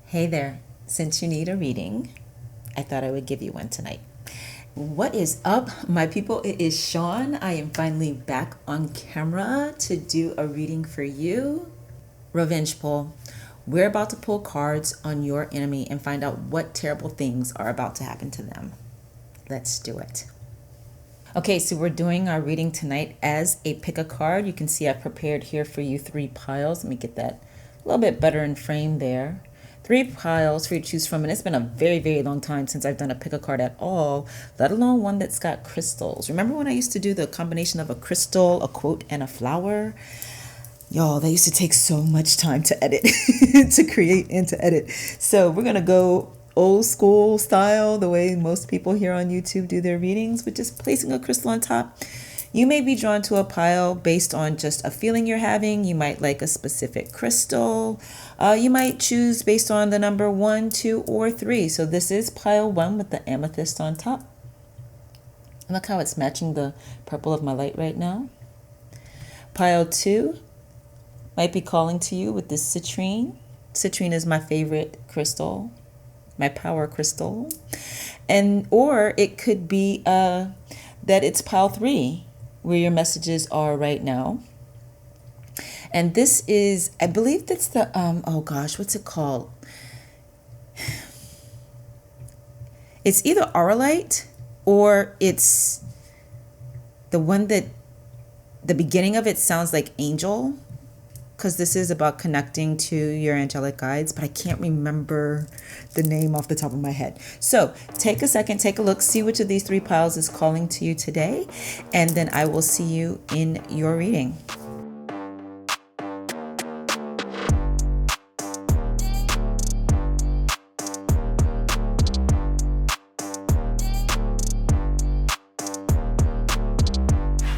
Hey there. Since you need a reading, I thought I would give you one tonight. What is up, my people? It is Sean. I am finally back on camera to do a reading for you. Revenge pull. We're about to pull cards on your enemy and find out what terrible things are about to happen to them. Let's do it. Okay, so we're doing our reading tonight as a pick a card. You can see I've prepared here for you 3 piles. Let me get that a little bit better in frame there. 3 piles for you to choose from, and it's been a very, very long time since I've done a pick a card at all, let alone one that's got crystals. Remember when I used to do the combination of a crystal, a quote, and a flower? Y'all, that used to take so much time to edit, to create and to edit. So we're going to go old school style, the way most people here on YouTube do their readings, with just placing a crystal on top. You may be drawn to a pile based on just a feeling you're having. You might like a specific crystal. You might choose based on the number 1, 2, or 3. So this is pile 1 with the amethyst on top. Look how it's matching the purple of my light right now. Pile 2 might be calling to you with this citrine. Citrine is my favorite crystal, my power crystal. Or it could be that it's pile 3 where your messages are right now. And this is, I believe that's the, oh gosh, what's it called? It's either Auralite or it's the one that the beginning of it sounds like angel, because this is about connecting to your angelic guides, but I can't remember the name off the top of my head. So take a second, take a look, see which of these 3 piles is calling to you today, and then I will see you in your reading.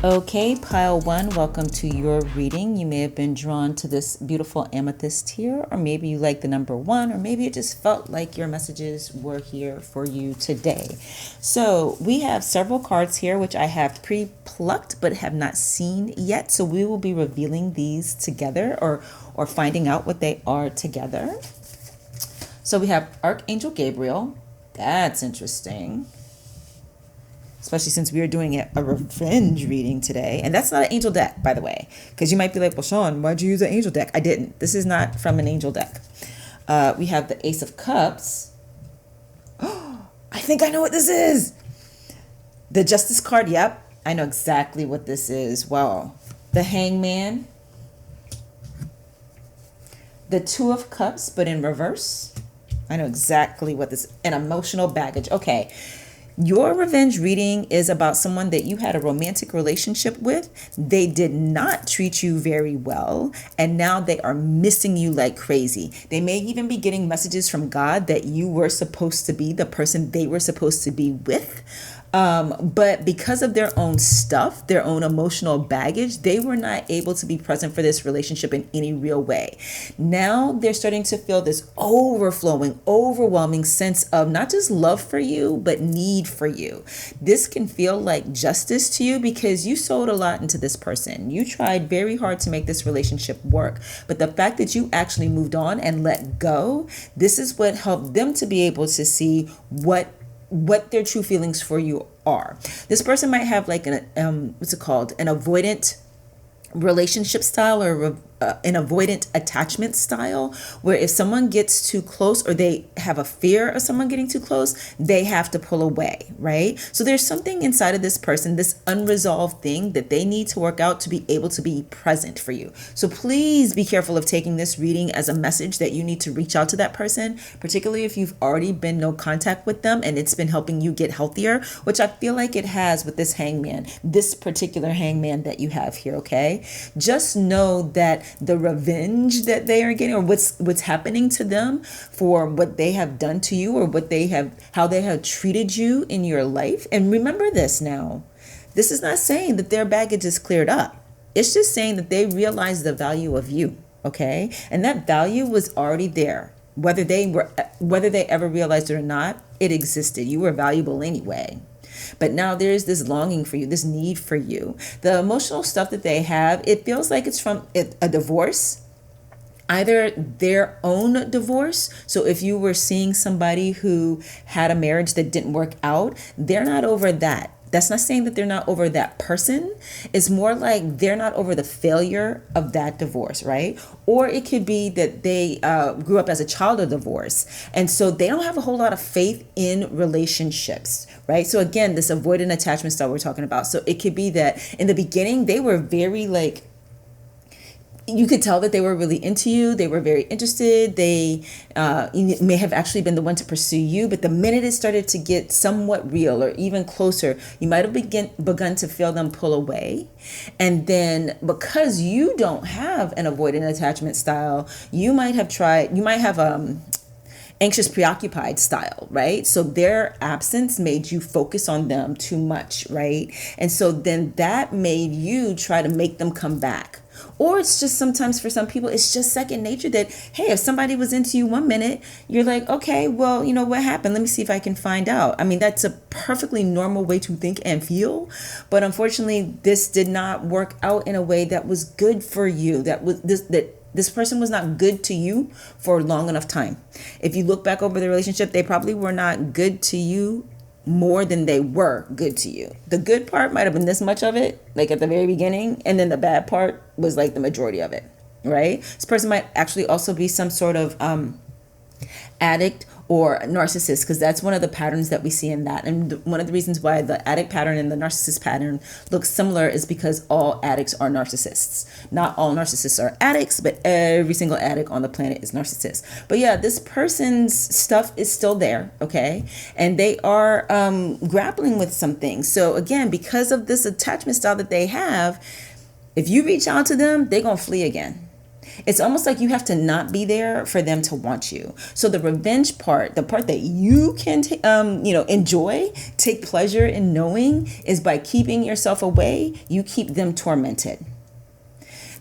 Okay, pile 1, welcome to your reading. You may have been drawn to this beautiful amethyst here, or maybe you like the number 1, or maybe it just felt like your messages were here for you today. So we have several cards here, which I have pre-plucked but have not seen yet. So we will be revealing these together or finding out what they are together. So we have Archangel Gabriel. That's interesting. Especially since we are doing a revenge reading today. And that's not an angel deck, by the way. Because you might be like, well, Sean, why'd you use an angel deck? I didn't. This is not from an angel deck. We have the Ace of Cups. I think I know what this is. The Justice card, yep. I know exactly what this is. Wow. The Hangman. The Two of Cups, but in reverse. I know exactly what this is. An emotional baggage. Okay. Your revenge reading is about someone that you had a romantic relationship with. They did not treat you very well, and now they are missing you like crazy. They may even be getting messages from God that you were supposed to be the person they were supposed to be with. But because of their own stuff, their own emotional baggage, they were not able to be present for this relationship in any real way. Now they're starting to feel this overflowing, overwhelming sense of not just love for you, but need for you. This can feel like justice to you because you sold a lot into this person. You tried very hard to make this relationship work. But the fact that you actually moved on and let go, this is what helped them to be able to see what their true feelings for you are. This person might have like an what's it called, an avoidant relationship style, or an avoidant attachment style, where if someone gets too close or they have a fear of someone getting too close, they have to pull away, right? So there's something inside of this person, this unresolved thing that they need to work out to be able to be present for you. So please be careful of taking this reading as a message that you need to reach out to that person, particularly if you've already been no contact with them and it's been helping you get healthier, which I feel like it has with this hangman, this particular hangman that you have here, okay? Just know that the revenge that they are getting, or what's happening to them for what they have done to you, or how they have treated you in your life. And remember this now, this is not saying that their baggage is cleared up. It's just saying that they realize the value of you, okay? And that value was already there. Whether they ever realized it or not, it existed. You were valuable anyway. But now there's this longing for you, this need for you. The emotional stuff that they have, it feels like it's from a divorce. either their own divorce. So if you were seeing somebody who had a marriage that didn't work out, they're not over that. That's not saying that they're not over that person. It's more like they're not over the failure of that divorce, right? Or it could be that they grew up as a child of divorce. And so they don't have a whole lot of faith in relationships, right? So again, this avoidant attachment style we're talking about. So it could be that in the beginning, they were very like, you could tell that they were really into you. They were very interested. They may have actually been the one to pursue you. But the minute it started to get somewhat real or even closer, you might have begun to feel them pull away. And then because you don't have an avoidant attachment style, you might have anxious preoccupied style, right? So their absence made you focus on them too much, right? And so then that made you try to make them come back. Or it's just sometimes for some people, it's just second nature that, hey, if somebody was into you 1 minute, you're like, okay, well, you know what happened? Let me see if I can find out. I mean, that's a perfectly normal way to think and feel. But unfortunately, this did not work out in a way that was good for you. This person was not good to you for long enough time. If you look back over the relationship, they probably were not good to you more than they were good to you. The good part might have been this much of it, like at the very beginning, and then the bad part was like the majority of it, right? This person might actually also be some sort of addict or narcissist, because that's one of the patterns that we see in that. And one of the reasons why the addict pattern and the narcissist pattern look similar is because all addicts are narcissists. Not all narcissists are addicts, but every single addict on the planet is narcissist. But yeah, this person's stuff is still there, okay? And they are grappling with some things. So again, because of this attachment style that they have, if you reach out to them, they're going to flee again. It's almost like you have to not be there for them to want you. So the revenge part, the part that you can, enjoy, take pleasure in knowing, is by keeping yourself away, you keep them tormented.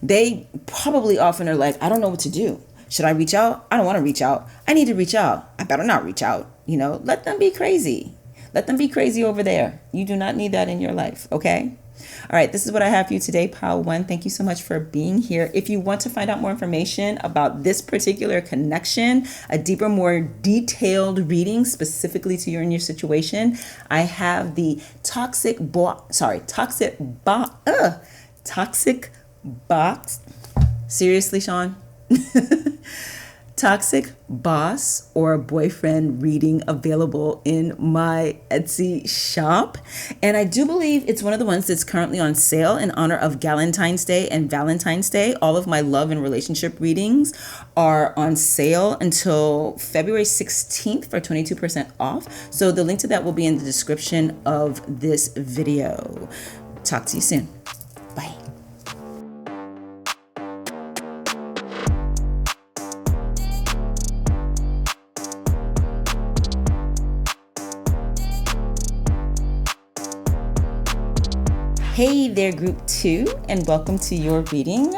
They probably often are like, I don't know what to do. Should I reach out? I don't want to reach out. I need to reach out. I better not reach out. Let them be crazy. Let them be crazy over there. You do not need that in your life, okay? All right, this is what I have for you today, Pile 1. Thank you so much for being here. If you want to find out more information about this particular connection, a deeper, more detailed reading specifically to you and your situation, I have the toxic box. Seriously, Sean? Toxic boss or boyfriend reading available in my Etsy shop. And I do believe it's one of the ones that's currently on sale in honor of Galentine's Day and Valentine's Day. All of my love and relationship readings are on sale until February 16th for 22% off. So the link to that will be in the description of this video. Talk to you soon. Bye. Hey there, group 2, and welcome to your reading.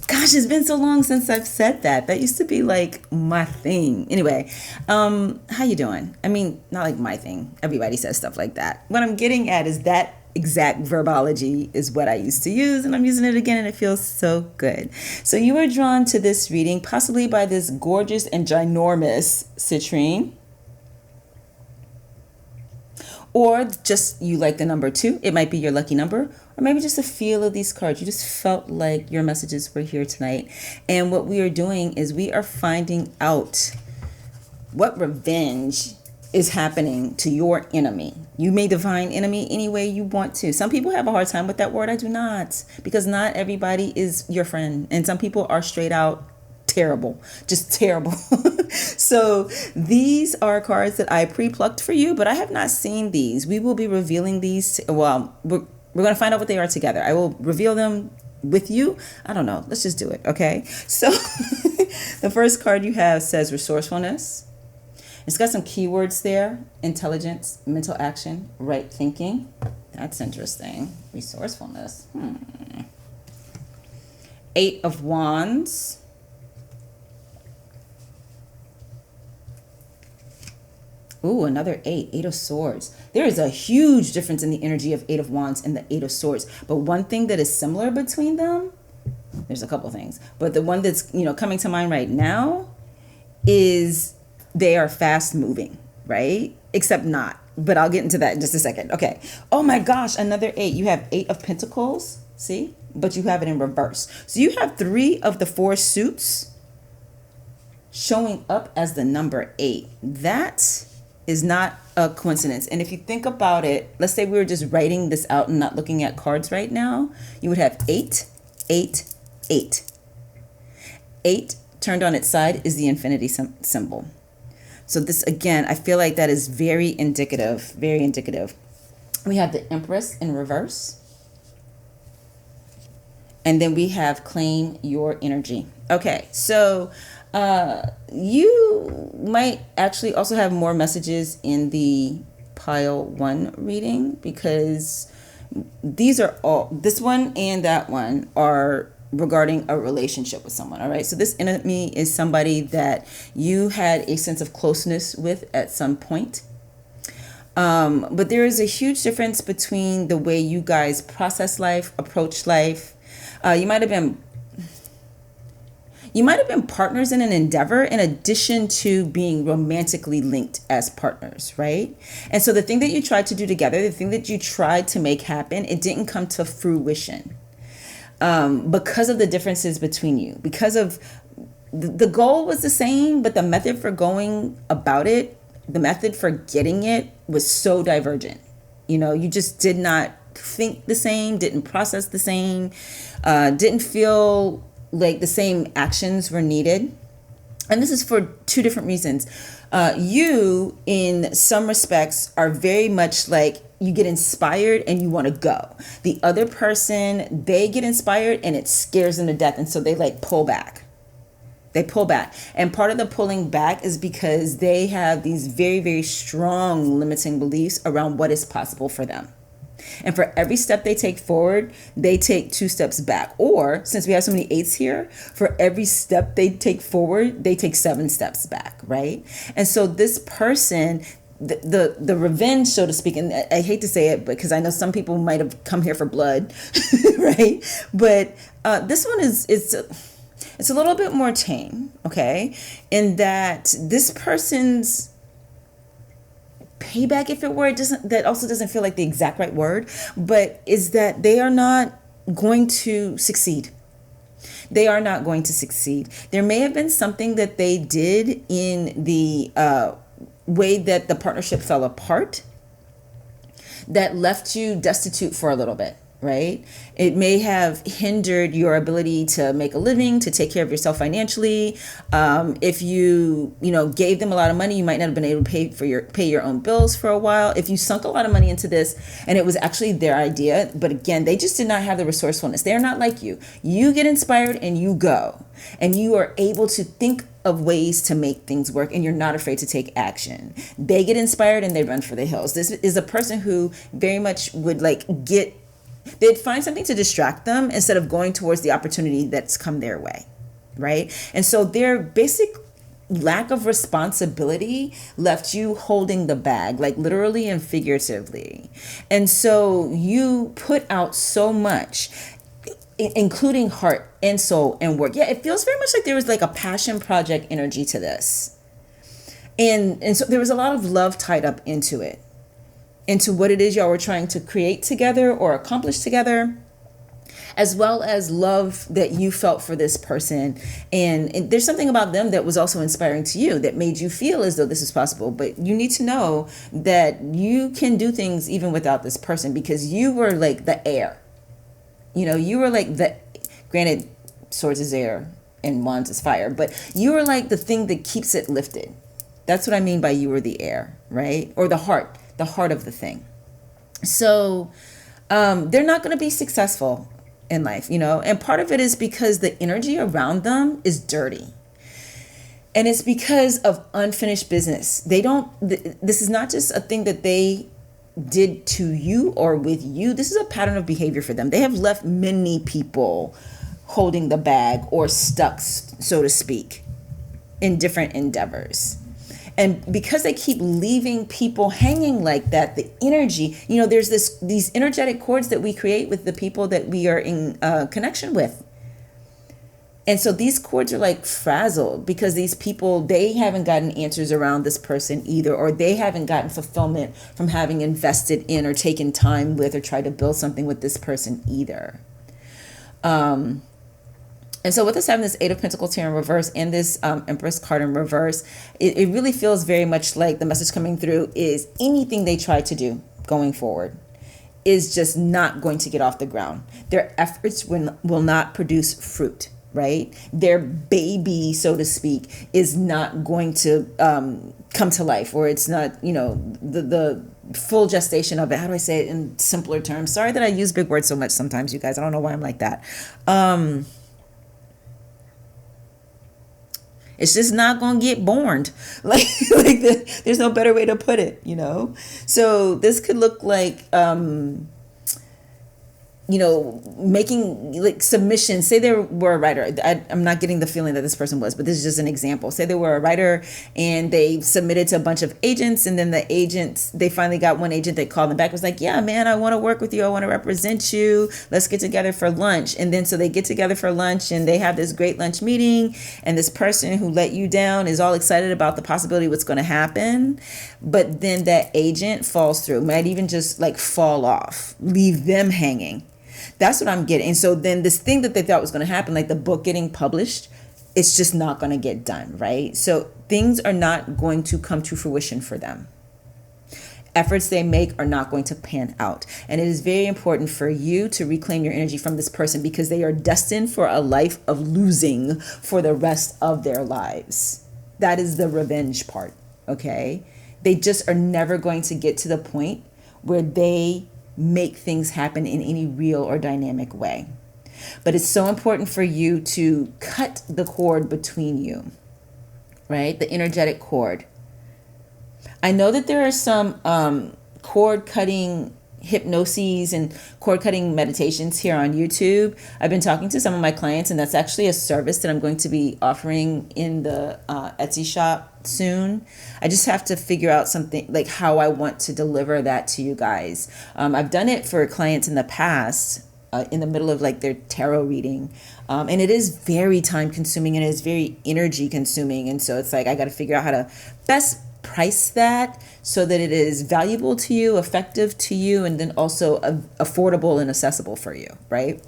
Gosh, it's been so long since I've said that. That used to be like my thing. Anyway, how you doing? I mean, not like my thing. Everybody says stuff like that. What I'm getting at is that exact verbology is what I used to use, and I'm using it again, and it feels so good. So you were drawn to this reading possibly by this gorgeous and ginormous citrine. Or just you like the number 2. It might be your lucky number. Or maybe just a feel of these cards. You just felt like your messages were here tonight. And what we are doing is we are finding out what revenge is happening to your enemy. You may define enemy any way you want to. Some people have a hard time with that word. I do not. Because not everybody is your friend. And some people are straight out terrible, just terrible. So these are cards that I pre-plucked for you, but I have not seen these. We will be revealing these. Well, we're going to find out what they are together. I will reveal them with you. I don't know. Let's just do it. Okay. So the first card you have says resourcefulness. It's got some keywords there: intelligence, mental action, right thinking. That's interesting. Resourcefulness. 8 of Wands. Ooh, another 8 of Swords. There is a huge difference in the energy of 8 of Wands and the 8 of Swords. But one thing that is similar between them, let there's a couple things, but the one that's, coming to mind right now is they are fast moving, right? Except not. But I'll get into that in just a second. Okay. Oh my gosh, another 8. You have 8 of Pentacles, see? But you have it in reverse. So you have 3 of the 4 suits showing up as the number 8. That is not a coincidence. And if you think about it, let's say we were just writing this out and not looking at cards right now, you would have 8, 8, 8. 8 turned on its side is the infinity symbol. So this, again, I feel like that is very indicative, very indicative. We have the Empress in reverse. And then we have claim your energy. Okay, so you might actually also have more messages in the pile 1 reading, because these are all, this one and that one are regarding a relationship with someone. All right, so this enemy is somebody that you had a sense of closeness with at some point. But there is a huge difference between the way you guys process life, approach life. You might have been partners in an endeavor in addition to being romantically linked as partners, right? And so the thing that you tried to do together, the thing that you tried to make happen, it didn't come to fruition because of the differences between you. Because of the goal was the same, but the method for going about it, the method for getting it was so divergent. You just did not think the same, didn't process the same, didn't feel like the same actions were needed. And this is for 2 different reasons. You, in some respects, are very much like you get inspired and you want to go. The other person, they get inspired and it scares them to death. And so they pull back. They pull back. And part of the pulling back is because they have these very, very strong limiting beliefs around what is possible for them. And for every step they take forward, they take 2 steps back. Or, since we have so many 8s here, for every step they take forward, they take 7 steps back, right? And so this person, the revenge, so to speak, and I hate to say it because I know some people might have come here for blood, right? But this one it's a little bit more tame, okay? In that this person's payback, if it were, that also doesn't feel like the exact right word, but is that they are not going to succeed. They are not going to succeed. There may have been something that they did in the way that the partnership fell apart that left you destitute for a little bit, right? It may have hindered your ability to make a living, to take care of yourself financially. If you gave them a lot of money, you might not have been able to pay your own bills for a while. If you sunk a lot of money into this and it was actually their idea, but again, they just did not have the resourcefulness. They're not like you. You get inspired and you go, and you are able to think of ways to make things work, and you're not afraid to take action. They get inspired and they run for the hills. This is a person who very much would they'd find something to distract them instead of going towards the opportunity that's come their way, right? And so their basic lack of responsibility left you holding the bag, like literally and figuratively. And so you put out so much, including heart and soul and work. Yeah, it feels very much like there was a passion project energy to this. And so there was a lot of love tied up into it, into what it is y'all were trying to create together or accomplish together, as well as love that you felt for this person. And there's something about them that was also inspiring to you that made you feel as though this is possible. But you need to know that you can do things even without this person, because you were like the air. You were like granted, swords is air and wands is fire, but you were like the thing that keeps it lifted. That's what I mean by you were the air, right? Or the heart of the thing. So they're not going to be successful in life, and part of it is because the energy around them is dirty. And it's because of unfinished business. This is not just a thing that they did to you or with you. This is a pattern of behavior for them. They have left many people holding the bag or stuck, so to speak, in different endeavors. And because they keep leaving people hanging like that, the energy, there's these energetic cords that we create with the people that we are in connection with. And so these cords are like frazzled because these people, they haven't gotten answers around this person either, or they haven't gotten fulfillment from having invested in or taken time with or tried to build something with this person either. And so with us having this Eight of Pentacles here in reverse and this Empress card in reverse, it really feels very much like the message coming through is anything they try to do going forward is just not going to get off the ground. Their efforts will not produce fruit, right? Their baby, so to speak, is not going to come to life, or it's not, the full gestation of it. How do I say it in simpler terms? Sorry that I use big words so much sometimes, you guys. I don't know why I'm like that. It's just not going to get born. There's no better way to put it, So this could look like, making like submissions. Say they were a writer. I'm not getting the feeling that this person was, but this is just an example. Say they were a writer and they submitted to a bunch of agents, and then they finally got one agent that called them back, was like, yeah, man, I want to work with you. I want to represent you. Let's get together for lunch. And then so they get together for lunch and they have this great lunch meeting, and this person who let you down is all excited about the possibility of what's going to happen. But then that agent falls through, might even just like fall off, leave them hanging. That's what I'm getting. And so then this thing that they thought was going to happen, like the book getting published, it's just not going to get done, right? So things are not going to come to fruition for them. Efforts they make are not going to pan out. And it is very important for you to reclaim your energy from this person, because they are destined for a life of losing for the rest of their lives. That is the revenge part, okay? They just are never going to get to the point where they make things happen in any real or dynamic way. But it's so important for you to cut the cord between you, right? The energetic cord. I know that there are some cord cutting hypnoses and cord cutting meditations here on YouTube. I've been talking to some of my clients, and that's actually a service that I'm going to be offering in the Etsy shop soon. I just have to figure out something like how I want to deliver that to you guys. I've done it for clients in the past, in the middle of like their tarot reading. And it is very time consuming and it is very energy consuming. And so it's like, I got to figure out how to best price that so that it is valuable to you, effective to you, and then also affordable and accessible for you, right?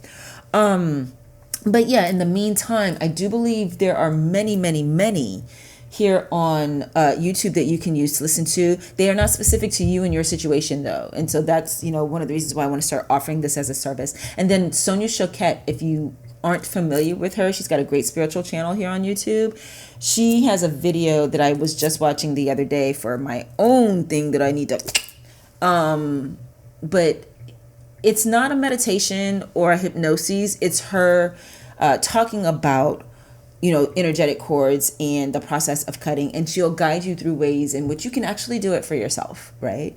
But yeah, in the meantime, I do believe there are many, many, many here on YouTube that you can use to listen to. They are not specific to you and your situation though. And so that's, one of the reasons why I want to start offering this as a service. And then Sonia Choquette, if you aren't familiar with her, she's got a great spiritual channel here on YouTube. She has a video that I was just watching the other day for my own thing that I need to, but it's not a meditation or a hypnosis. It's her talking about, energetic cords and the process of cutting, and she'll guide you through ways in which you can actually do it for yourself, right?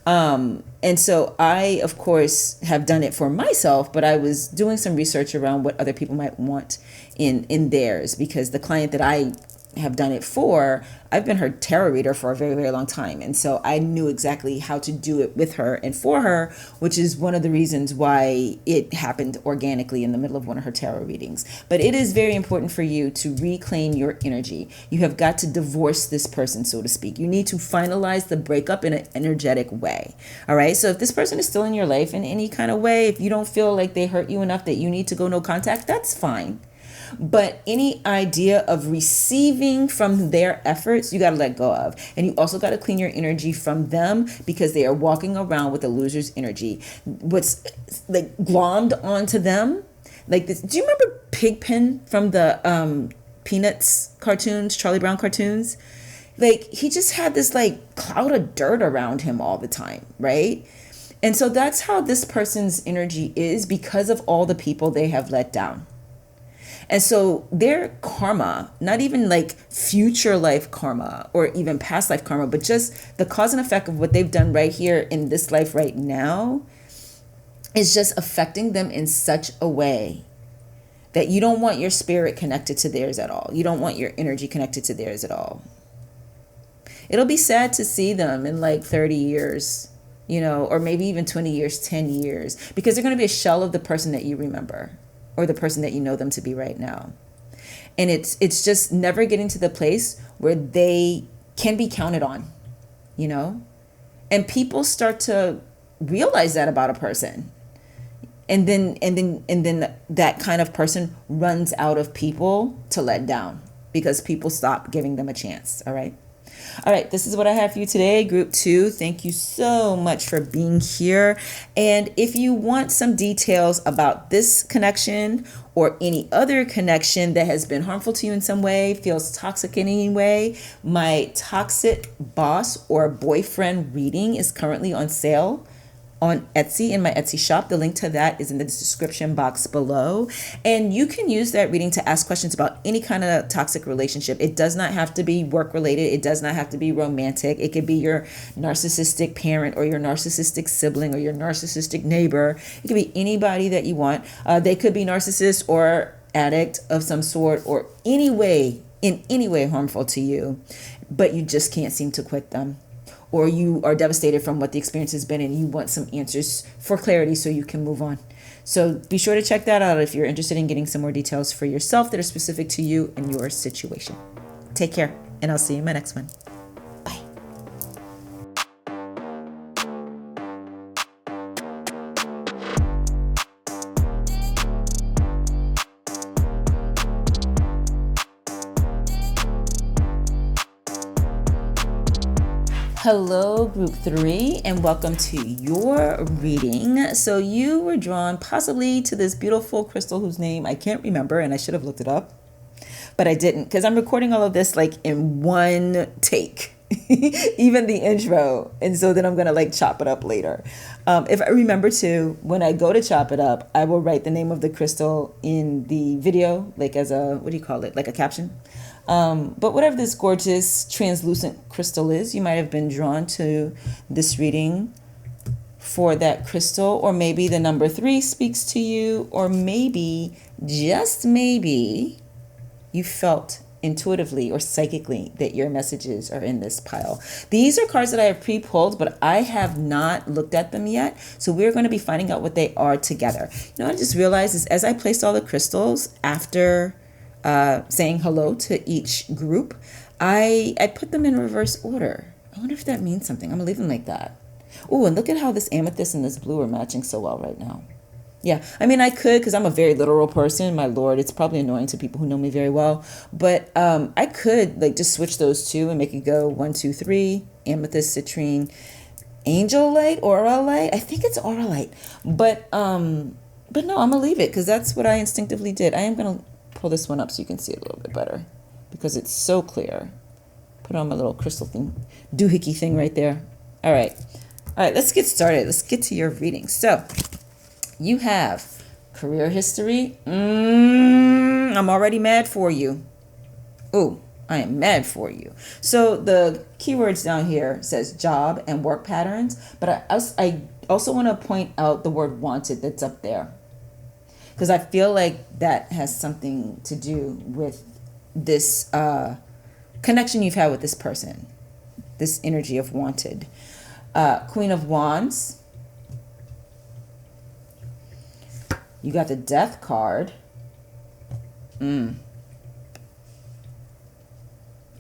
And so I, of course, have done it for myself, but I was doing some research around what other people might want in theirs, because the client that I have done it for, I've been her tarot reader for a very, very long time. And so I knew exactly how to do it with her and for her, which is one of the reasons why it happened organically in the middle of one of her tarot readings. But it is very important for you to reclaim your energy. You have got to divorce this person, so to speak. You need to finalize the breakup in an energetic way. All right. So if this person is still in your life in any kind of way, if you don't feel like they hurt you enough that you need to go no contact, that's fine. But any idea of receiving from their efforts, you got to let go of. And you also got to clean your energy from them, because they are walking around with a loser's energy. What's like glommed onto them, like this. Do you remember Pigpen from the Peanuts cartoons, Charlie Brown cartoons? Like, he just had this like cloud of dirt around him all the time, right? And so that's how this person's energy is, because of all the people they have let down. And so their karma, not even like future life karma or even past life karma, but just the cause and effect of what they've done right here in this life right now, is just affecting them in such a way that you don't want your spirit connected to theirs at all. You don't want your energy connected to theirs at all. It'll be sad to see them in like 30 years, or maybe even 20 years, 10 years, because they're going to be a shell of the person that you remember, or the person that you know them to be right now. And it's just never getting to the place where they can be counted on, you know? And people start to realize that about a person. And then that kind of person runs out of people to let down because people stop giving them a chance. All right, this is what I have for you today, group 2. Thank you so much for being here. And if you want some details about this connection or any other connection that has been harmful to you in some way, feels toxic in any way, my toxic boss or boyfriend reading is currently on sale on Etsy in my Etsy shop. The link to that is in the description box below. And you can use that reading to ask questions about any kind of toxic relationship. It does not have to be work related. It does not have to be romantic. It could be your narcissistic parent or your narcissistic sibling or your narcissistic neighbor. It could be anybody that you want. They could be narcissist or addict of some sort or in any way harmful to you, but you just can't seem to quit them. Or you are devastated from what the experience has been and you want some answers for clarity so you can move on. So be sure to check that out if you're interested in getting some more details for yourself that are specific to you and your situation. Take care, and I'll see you in my next one. Bye. Hello, group 3, and welcome to your reading. So you were drawn possibly to this beautiful crystal whose name I can't remember, and I should have looked it up, but I didn't because I'm recording all of this like in one take, even the intro. And so then I'm going to chop it up later. If I remember to, when I go to chop it up, I will write the name of the crystal in the video, as a, what do you call it? Like a caption. But whatever this gorgeous translucent crystal is, you might have been drawn to this reading for that crystal, or maybe the number 3 speaks to you, or maybe, just maybe, you felt intuitively or psychically that your messages are in this pile. These are cards that I have pre-pulled, but I have not looked at them yet. So we're going to be finding out what they are together. You know what I just realized is as I placed all the crystals after saying hello to each group, I put them in reverse order. I wonder if that means something. I'm gonna leave them like that. Oh, and look at how this amethyst and this blue are matching so well right now. Yeah, I mean, I could, because I'm a very literal person. My Lord, it's probably annoying to people who know me very well. But I could just switch those two and make it go 1, 2, 3, amethyst, citrine, angel light, aura light. I think it's aura light. But no, I'm gonna leave it because that's what I instinctively did. I am gonna pull this one up so you can see it a little bit better because it's so clear. Put on my little crystal thing, doohickey thing right there. All right, let's get started. Let's get to your reading. So you have career history. I'm already mad for you. Ooh, I am mad for you. So the keywords down here says job and work patterns, but I also want to point out the word wanted that's up there, because I feel like that has something to do with this connection you've had with this person, this energy of wanted. Queen of Wands. You got the Death card.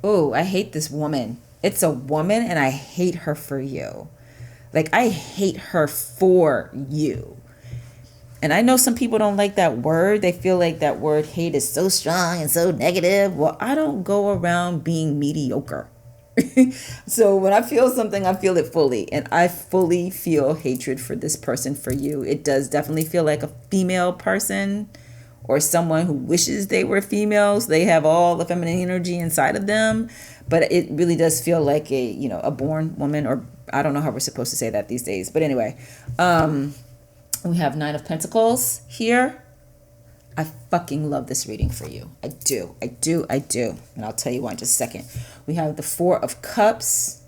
Oh, I hate this woman. It's a woman, and I hate her for you. I hate her for you. And I know some people don't like that word. They feel like that word hate is so strong and so negative. Well, I don't go around being mediocre. So when I feel something, I feel it fully. And I fully feel hatred for this person, for you. It does definitely feel like a female person or someone who wishes they were females. They have all the feminine energy inside of them. But it really does feel like a born woman, or I don't know how we're supposed to say that these days. But anyway, we have 9 of Pentacles here. I fucking love this reading for you. I do. And I'll tell you why in just a second. We have the 4 of Cups.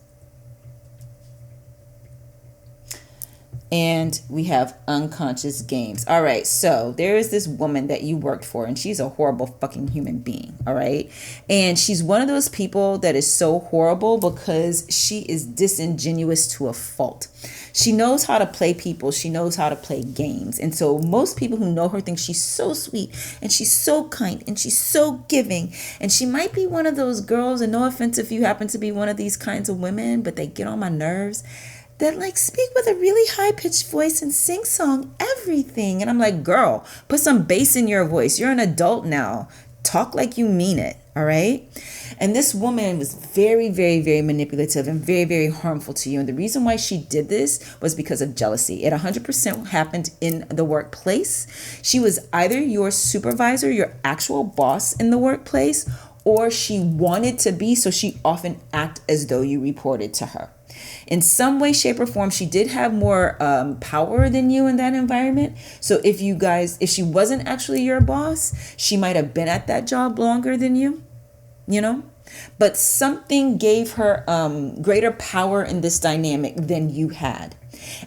And we have unconscious games. All right, so there is this woman that you worked for, and she's a horrible fucking human being. All right, and she's one of those people that is so horrible because she is disingenuous to a fault. She knows how to play people. She knows how to play games. And so most people who know her think she's so sweet and she's so kind and she's so giving. And she might be one of those girls, and no offense if you happen to be one of these kinds of women, but they get on my nerves, that like speak with a really high pitched voice and sing song everything. And I'm like, girl, put some bass in your voice. You're an adult now. Talk like you mean it. All right. And this woman was very, very, very manipulative and very, very harmful to you. And the reason why she did this was because of jealousy. It 100% happened in the workplace. She was either your supervisor, your actual boss in the workplace, or she wanted to be. So she often acted as though you reported to her. In some way, shape, or form, she did have more power than you in that environment. So if she wasn't actually your boss, she might have been at that job longer than you, but something gave her greater power in this dynamic than you had.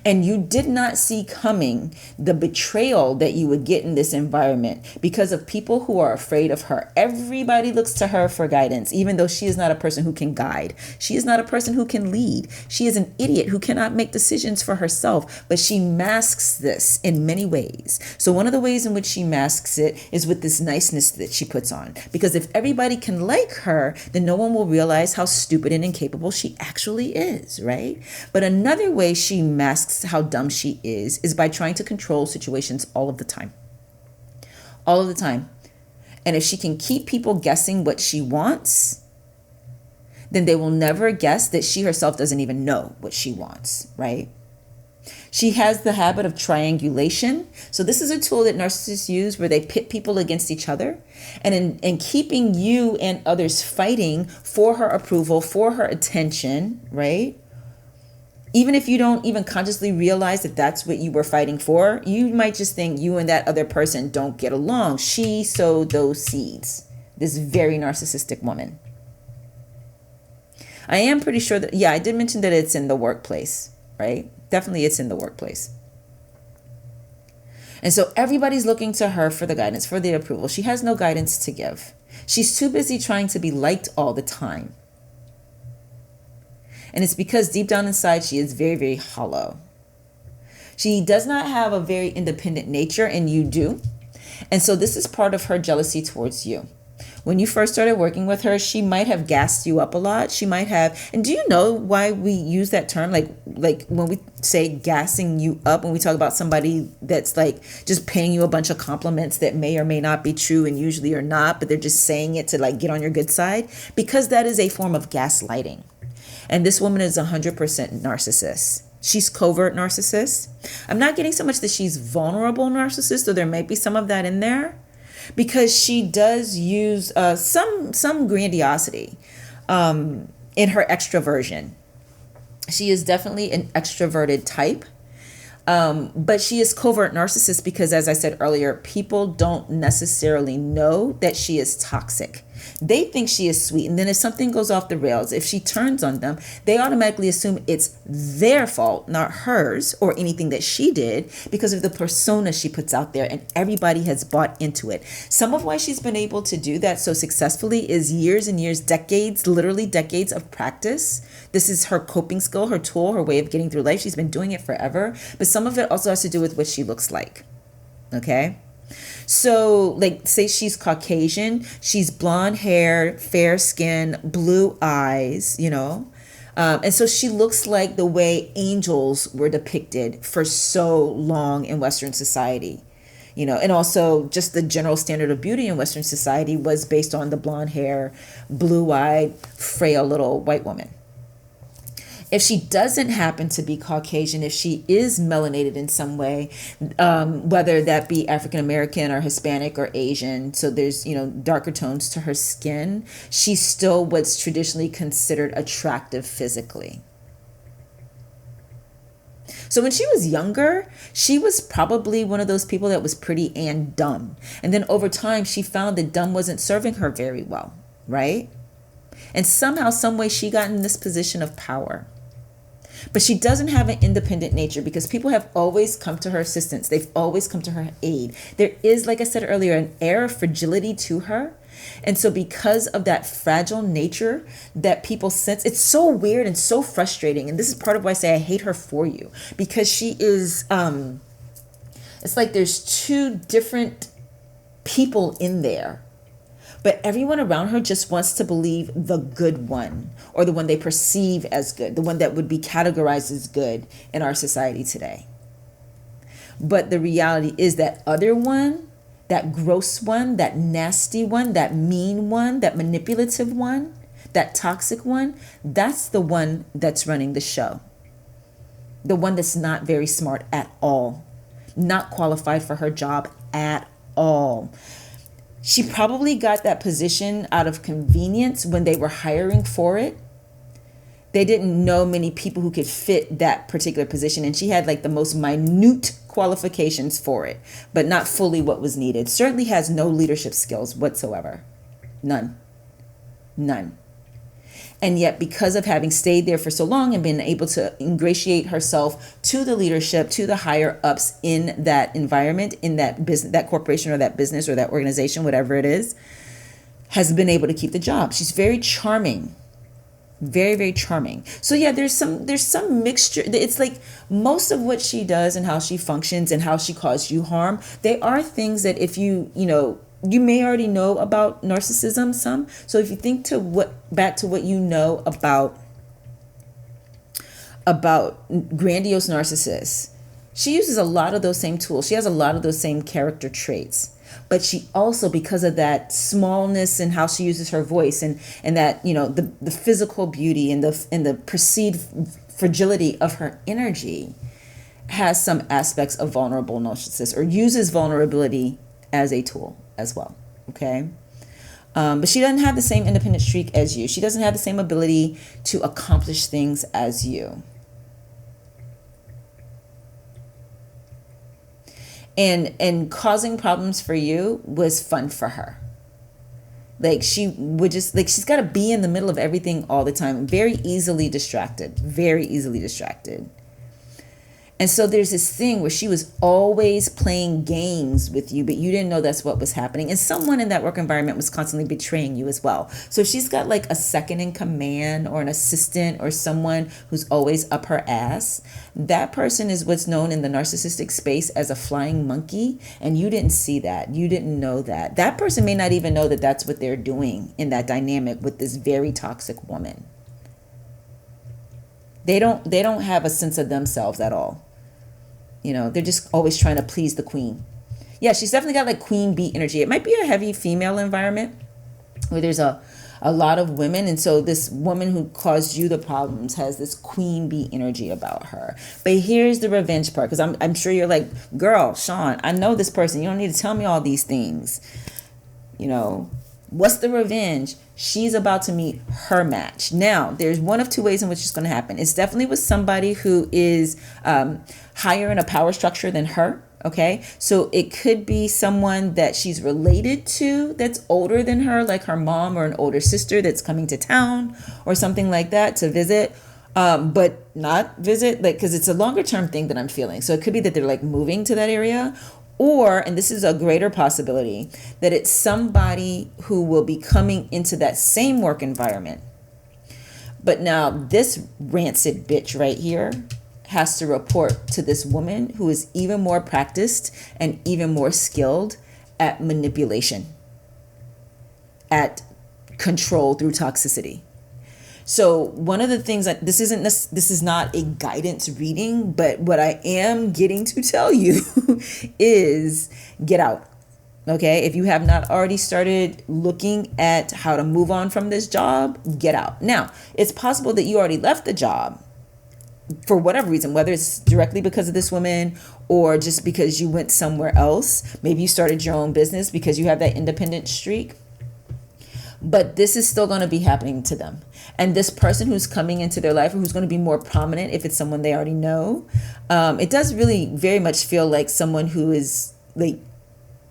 And you did not see coming the betrayal that you would get in this environment because of people who are afraid of her. Everybody looks to her for guidance, even though she is not a person who can guide. She is not a person who can lead. She is an idiot who cannot make decisions for herself, but she masks this in many ways. So one of the ways in which she masks it is with this niceness that she puts on. Because if everybody can like her, then no one will realize how stupid and incapable she actually is, right? But another way she masks how dumb she is by trying to control situations all of the time. All of the time. And if she can keep people guessing what she wants, then they will never guess that she herself doesn't even know what she wants, right? She has the habit of triangulation. So this is a tool that narcissists use where they pit people against each other. And in keeping you and others fighting for her approval, for her attention, right? Even if you don't even consciously realize that that's what you were fighting for, you might just think you and that other person don't get along. She sowed those seeds. This very narcissistic woman. I am pretty sure that, I did mention that it's in the workplace, right? Definitely it's in the workplace. And so everybody's looking to her for the guidance, for the approval. She has no guidance to give. She's too busy trying to be liked all the time. And it's because deep down inside, she is very, very hollow. She does not have a very independent nature, and you do. And so this is part of her jealousy towards you. When you first started working with her, she might have gassed you up a lot. She might have. And do you know why we use that term? Like when we say gassing you up, when we talk about somebody that's like just paying you a bunch of compliments that may or may not be true and usually are not, but they're just saying it to like get on your good side, because that is a form of gaslighting. And this woman is 100% narcissist. She's covert narcissist. I'm not getting so much that she's vulnerable narcissist, though there might be some of that in there, because she does use some grandiosity in her extroversion. She is definitely an extroverted type. But she is covert narcissist because, as I said earlier, people don't necessarily know that she is toxic. They think she is sweet. And then if something goes off the rails, if she turns on them, they automatically assume it's their fault, not hers or anything that she did, because of the persona she puts out there, and everybody has bought into it. Some of why she's been able to do that so successfully is years and years, decades, literally decades of practice. This is her coping skill, her tool, her way of getting through life. She's been doing it forever. But some of it also has to do with what she looks like. Okay? So, like, say she's Caucasian, she's blonde hair, fair skin, blue eyes, and so she looks like the way angels were depicted for so long in Western society, and also just the general standard of beauty in Western society was based on the blonde hair, blue-eyed, frail little white woman. If she doesn't happen to be Caucasian, if she is melanated in some way, whether that be African American or Hispanic or Asian, so there's, darker tones to her skin, she's still what's traditionally considered attractive physically. So when she was younger, she was probably one of those people that was pretty and dumb. And then over time, she found that dumb wasn't serving her very well, right? And somehow, some way, she got in this position of power. But she doesn't have an independent nature because people have always come to her assistance. They've always come to her aid. There is, like I said earlier, an air of fragility to her. And so because of that fragile nature that people sense, it's so weird and so frustrating. And this is part of why I say I hate her for you, because she is, it's like there's two different people in there. But everyone around her just wants to believe the good one, or the one they perceive as good, the one that would be categorized as good in our society today. But the reality is that other one, that gross one, that nasty one, that mean one, that manipulative one, that toxic one, that's the one that's running the show. The one that's not very smart at all, not qualified for her job at all. She probably got that position out of convenience when they were hiring for it. They didn't know many people who could fit that particular position, and she had like the most minute qualifications for it, but not fully what was needed. Certainly has no leadership skills whatsoever. None. And yet, because of having stayed there for so long and been able to ingratiate herself to the leadership, to the higher ups in that environment, in that business, that corporation or that business or that organization, whatever it is, has been able to keep the job. She's very charming. Very, very charming. So yeah, there's some mixture. It's like most of what she does and how she functions and how she caused you harm, they are things that if you you may already know about narcissism some. So if you think back to what you know about grandiose narcissists, she uses a lot of those same tools. She has a lot of those same character traits. But she also, because of that smallness and how she uses her voice and that, the physical beauty and the perceived fragility of her energy, has some aspects of vulnerable narcissists, or uses vulnerability as a tool as well. Okay. But she doesn't have the same independent streak as you. She doesn't have the same ability to accomplish things as you. And causing problems for you was fun for her. Like she would just, like, she's got to be in the middle of everything all the time. Very easily distracted. And so there's this thing where she was always playing games with you, but you didn't know that's what was happening. And someone in that work environment was constantly betraying you as well. So she's got like a second in command or an assistant or someone who's always up her ass. That person is what's known in the narcissistic space as a flying monkey. And you didn't see that. You didn't know that. That person may not even know that that's what they're doing in that dynamic with this very toxic woman. They don't have a sense of themselves at all. They're just always trying to please the queen. Yeah, she's definitely got like queen bee energy. It might be a heavy female environment where there's a lot of women. And so this woman who caused you the problems has this queen bee energy about her. But here's the revenge part, because I'm sure you're like, girl, Shon, I know this person. You don't need to tell me all these things. What's the revenge? She's about to meet her match. Now, there's one of two ways in which it's going to happen. It's definitely with somebody who is higher in a power structure than her. Okay, so it could be someone that she's related to that's older than her, like her mom or an older sister that's coming to town or something like that to visit. But not visit, like, because it's a longer term thing that I'm feeling. So it could be that they're like moving to that area. Or, and this is a greater possibility, that it's somebody who will be coming into that same work environment. But now this rancid bitch right here has to report to this woman who is even more practiced and even more skilled at manipulation, at control through toxicity. So one of the things that this is not a guidance reading, but what I am getting to tell you is get out. Okay. If you have not already started looking at how to move on from this job, get out. Now, it's possible that you already left the job for whatever reason, whether it's directly because of this woman or just because you went somewhere else. Maybe you started your own business because you have that independent streak. But this is still going to be happening to them. And this person who's coming into their life, or who's going to be more prominent if it's someone they already know, it does really very much feel like someone who is like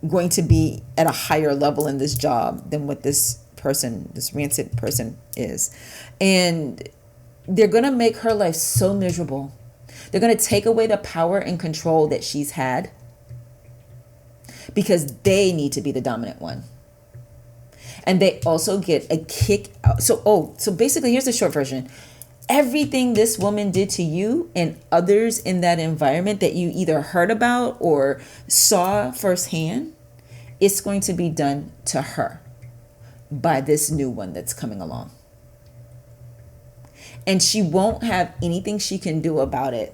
going to be at a higher level in this job than what this person, this rancid person is. And they're going to make her life so miserable. They're going to take away the power and control that she's had because they need to be the dominant one. And they also get a kick out. So basically, here's the short version. Everything this woman did to you and others in that environment that you either heard about or saw firsthand, it's going to be done to her by this new one that's coming along. And she won't have anything she can do about it,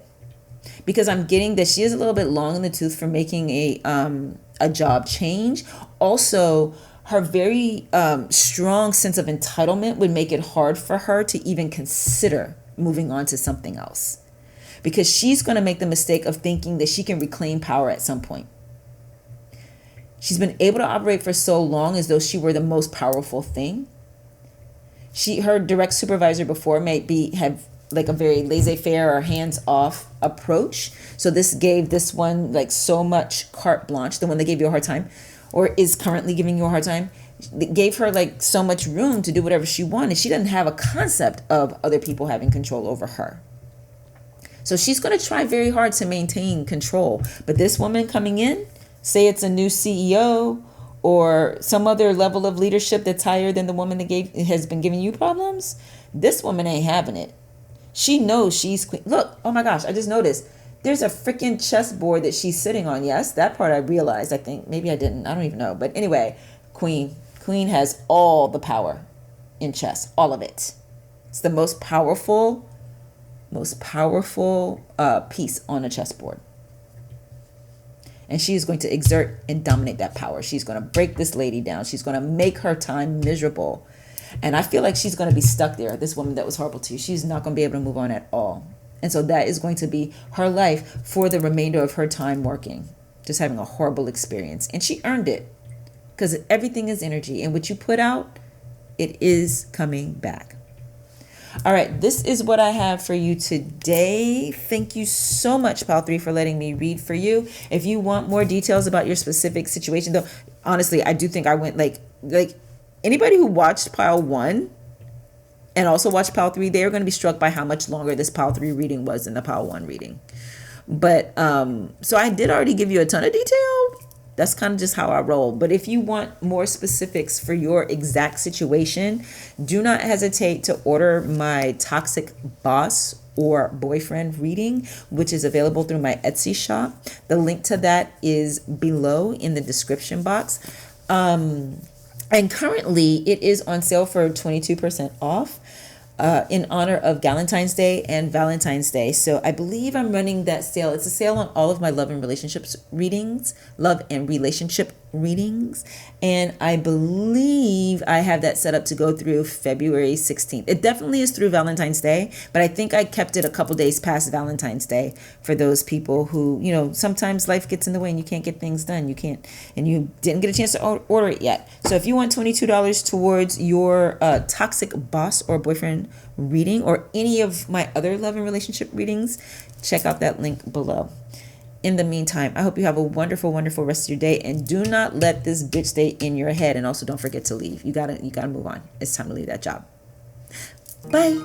because I'm getting that she is a little bit long in the tooth for making a job change. Also, her very strong sense of entitlement would make it hard for her to even consider moving on to something else, because she's going to make the mistake of thinking that she can reclaim power at some point. She's been able to operate for so long as though she were the most powerful thing. Her direct supervisor before have like a very laissez-faire or hands-off approach. So this gave this one like so much carte blanche, the one that gave you a hard time, or is currently giving you a hard time. It gave her like so much room to do whatever she wanted. She doesn't have a concept of other people having control over her. So she's going to try very hard to maintain control. But this woman coming in, say it's a new CEO or some other level of leadership that's higher than the woman that has been giving you problems, this woman ain't having it. She knows she's queen. Look, oh my gosh, I just noticed there's a freaking chessboard that she's sitting on. Yes, that part I realized. I think maybe I didn't. I don't even know. But anyway, queen has all the power in chess, all of it. It's the most powerful piece on a chessboard. And she's going to exert and dominate that power. She's going to break this lady down. She's going to make her time miserable. And I feel like she's going to be stuck there. This woman that was horrible to you, she's not going to be able to move on at all. And so that is going to be her life for the remainder of her time working, just having a horrible experience. And she earned it, because everything is energy. And what you put out, it is coming back. All right, this is what I have for you today. Thank you so much, Pile 3, for letting me read for you. If you want more details about your specific situation, though, honestly, I do think I went like anybody who watched Pile 1 and also watched Pile 3, they are going to be struck by how much longer this Pile 3 reading was than the Pile 1 reading. But so I did already give you a ton of detail. That's kind of just how I roll. But if you want more specifics for your exact situation, do not hesitate to order my Toxic Boss or Boyfriend reading, which is available through my Etsy shop. The link to that is below in the description box. And currently it is on sale for 22% off. In honor of Galentine's Day and Valentine's Day. So I believe I'm running that sale. It's a sale on all of my love and relationship readings. And I believe I have that set up to go through February 16th. It definitely is through Valentine's Day, but I think I kept it a couple days past Valentine's Day for those people who, sometimes life gets in the way and you can't get things done. You didn't get a chance to order it yet. So if you want $22 towards your Toxic Boss or Boyfriend reading, or any of my other love and relationship readings, check out that link below. In the meantime, I hope you have a wonderful, wonderful rest of your day, and do not let this bitch stay in your head. And also don't forget to leave. You gotta move on. It's time to leave that job. Bye.